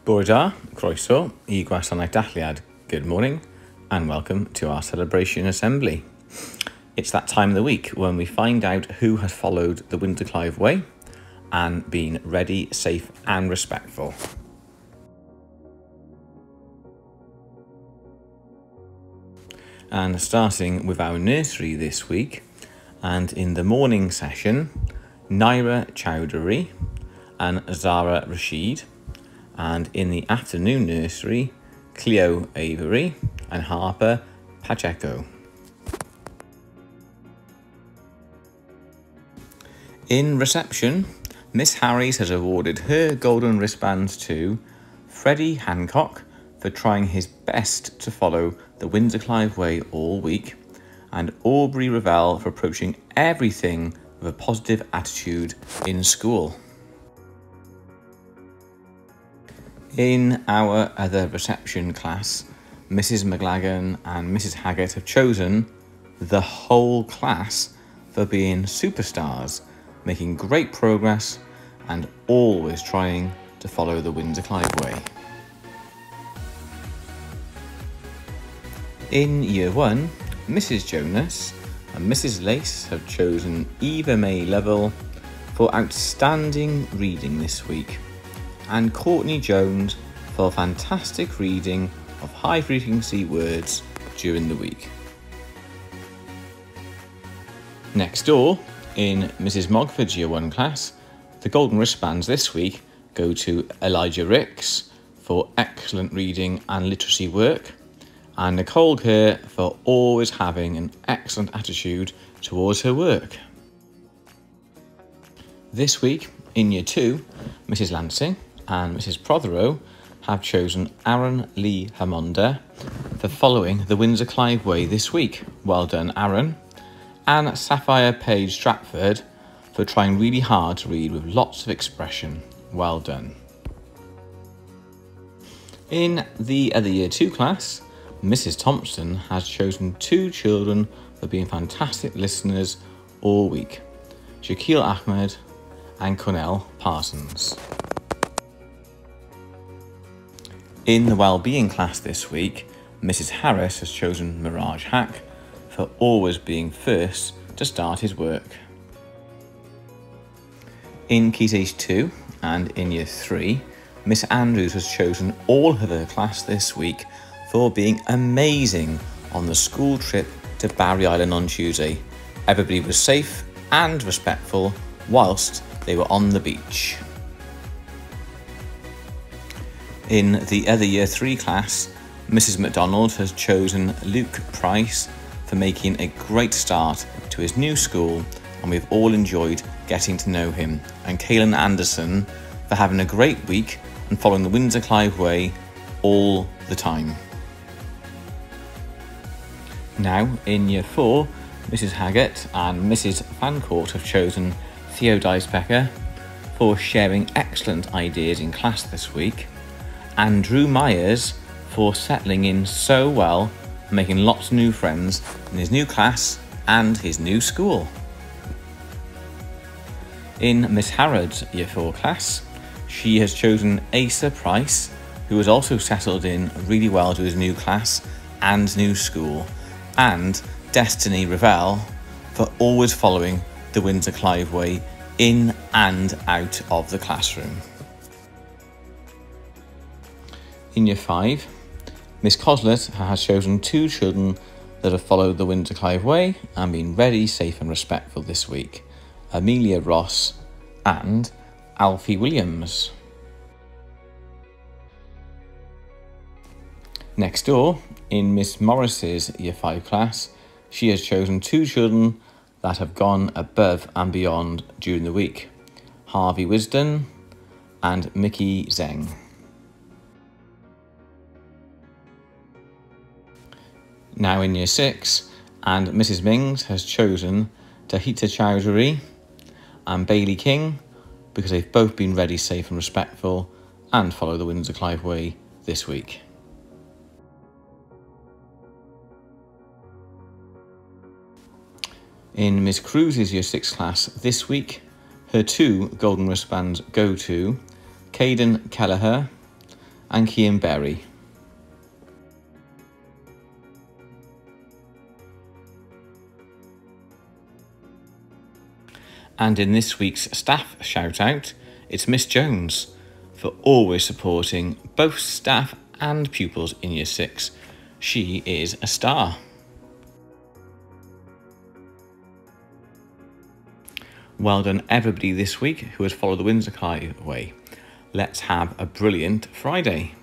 Bore da, croeso, I gwasanaeth dathliad. Good morning and welcome to our celebration assembly. It's that time of the week when we find out who has followed the Windsor Clive Way and been ready, safe and respectful. And starting with our nursery this week, and in the morning session, Naira Chowdhury and Zara Rashid, and in the afternoon nursery, Cleo Avery and Harper Pacheco. In reception, Miss Harries has awarded her golden wristbands to Freddie Hancock for trying his best to follow the Windsor Clive Way all week, and Aubrey Revell for approaching everything with a positive attitude in school. In our other reception class, Mrs. McLagan and Mrs. Haggett have chosen the whole class for being superstars, making great progress and always trying to follow the Windsor Clive Way. In Year 1, Mrs. Jonas and Mrs. Lace have chosen Eva May Lovell for outstanding reading this week, and Courtney Jones for fantastic reading of high frequency words during the week. Next door, in Mrs. Mogford's Year 1 class, the golden wristbands this week go to Ilijah Rix for excellent reading and literacy work, and Nicole Kerr for always having an excellent attitude towards her work. This week, in Year 2, Mrs. Lansing and Mrs. Protheroe have chosen Aaron Lee Hamonda for following the Windsor Clive Way this week. Well done, Aaron. And Sapphire Page Stratford for trying really hard to read with lots of expression. Well done. In the other Year 2 class, Mrs. Thompson has chosen 2 children for being fantastic listeners all week, Shakeel Ahmed and Cornell Parsons. In the Wellbeing class this week, Mrs. Harris has chosen Miraj Haque for always being first to start his work. In Key Stage 2 and in Year 3, Miss Andrews has chosen all of her class this week for being amazing on the school trip to Barry Island on Tuesday. Everybody was safe and respectful whilst they were on the beach. In the other Year 3 class, Mrs. MacDonald has chosen Luke Price for making a great start to his new school, and we've all enjoyed getting to know him, and Kaylin Anderson for having a great week and following the Windsor Clive Way all the time. Now, in Year 4, Mrs. Haggett and Mrs. Fancourt have chosen Theo Diespecker for sharing excellent ideas in class this week, and Drew Myers for settling in so well and making lots of new friends in his new class and his new school. In Miss Harrod's Year 4 class, she has chosen Acer Price, who has also settled in really well to his new class and new school, and Destiny Reffell for always following the Windsor Clive Way in and out of the classroom. In Year 5, Miss Cosslett has chosen 2 children that have followed the Windsor Clive Way and been ready, safe and respectful this week, Amelia Ross and Alfie Williams. Next door, in Miss Morris's Year 5 class, she has chosen 2 children that have gone above and beyond during the week, Harvey Wisden and Mickey Zeng. Now in Year 6, and Mrs. Mings has chosen Tahiyath Chowdhury and Bailey King because they've both been ready, safe and respectful and follow the Windsor Clive Way this week. In Miss Cruz's Year 6 class this week, her 2 golden wristbands go to Caden Kelleher and Cian Berry. And in this week's staff shout-out, it's Miss Jones for always supporting both staff and pupils in Year 6. She is a star. Well done everybody this week who has followed the Windsor Clive Way. Let's have a brilliant Friday.